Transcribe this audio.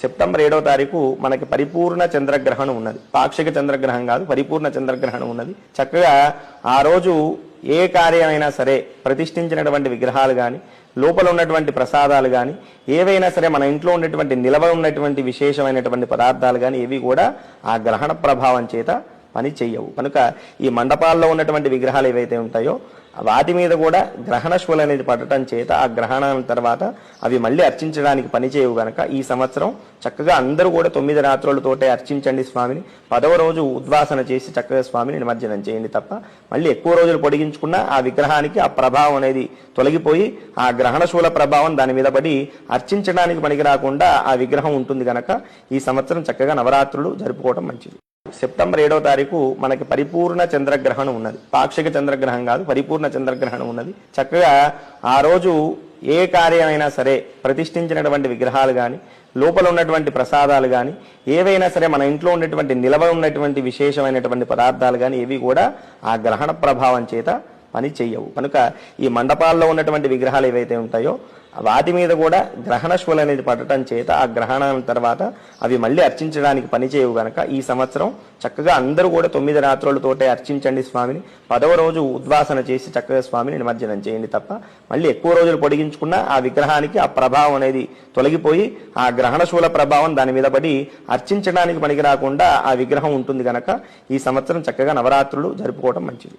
September 7వ తారీఖు మనకి పరిపూర్ణ చంద్రగ్రహణం ఉన్నది. పాక్షిక చంద్రగ్రహణం కాదు, పరిపూర్ణ చంద్రగ్రహణం ఉన్నది. చక్కగా ఆ రోజు ఏ కార్యమైనా సరే ప్రతిష్ఠించినటువంటి విగ్రహాలు కానీ, లోపల ఉన్నటువంటి ప్రసాదాలు కానీ, ఏవైనా సరే మన ఇంట్లో ఉన్నటువంటి నిలవ ఉన్నటువంటి విశేషమైనటువంటి పదార్థాలు కానీ ఏవి కూడా ఆ గ్రహణ ప్రభావం చేత పని చెయ్యవు. కనుక ఈ మండపాల్లో ఉన్నటువంటి విగ్రహాలు ఏవైతే ఉంటాయో వాటి మీద కూడా గ్రహణ శూల అనేది పడటం చేత ఆ గ్రహణం తర్వాత అవి మళ్ళీ అర్చించడానికి పనిచేయవు గనక ఈ సంవత్సరం చక్కగా అందరూ కూడా 9 రాత్రులతోటే అర్చించండి స్వామిని. 10వ రోజు ఉద్వాసన చేసి చక్కగా స్వామిని నిమజ్జనం చేయండి తప్ప మళ్ళీ ఎక్కువ రోజులు పొడిగించుకున్న ఆ విగ్రహానికి ఆ ప్రభావం అనేది తొలగిపోయి ఆ గ్రహణ శూల ప్రభావం దాని మీద పడి అర్చించడానికి పనికి రాకుండా ఆ విగ్రహం ఉంటుంది గనక ఈ సంవత్సరం చక్కగా నవరాత్రులు జరుపుకోవడం మంచిది. సెప్టెంబర్ 7వ తారీఖు మనకి పరిపూర్ణ చంద్రగ్రహణం ఉన్నది. పాక్షిక చంద్రగ్రహం కాదు, పరిపూర్ణ చంద్రగ్రహణం ఉన్నది. చక్కగా ఆ రోజు ఏ కార్యమైనా సరే ప్రతిష్ఠించినటువంటి విగ్రహాలు కానీ, లోపల ఉన్నటువంటి ప్రసాదాలు కానీ, ఏవైనా సరే మన ఇంట్లో ఉన్నటువంటి నిలవ ఉన్నటువంటి విశేషమైనటువంటి పదార్థాలు కానీ ఏవి కూడా ఆ గ్రహణ ప్రభావం చేత పని చెయ్యవు. కనుక ఈ మండపాల్లో ఉన్నటువంటి విగ్రహాలు ఏవైతే ఉంటాయో వాటి మీద కూడా గ్రహణ శూల అనేది పడటం చేత ఆ గ్రహణం తర్వాత అవి మళ్ళీ అర్చించడానికి పనిచేయవు గనక ఈ సంవత్సరం చక్కగా అందరూ కూడా 9 రాత్రులతోటే అర్చించండి స్వామిని. 10వ రోజు ఉద్వాసన చేసి చక్కగా స్వామిని నిమజ్జనం చేయండి తప్ప మళ్ళీ ఎక్కువ రోజులు పొడిగించుకున్న ఆ విగ్రహానికి ఆ ప్రభావం అనేది తొలగిపోయి ఆ గ్రహణ శూల ప్రభావం దాని మీద పడి అర్చించడానికి పనికి రాకుండా ఆ విగ్రహం ఉంటుంది గనక ఈ సంవత్సరం చక్కగా నవరాత్రులు జరుపుకోవడం మంచిది.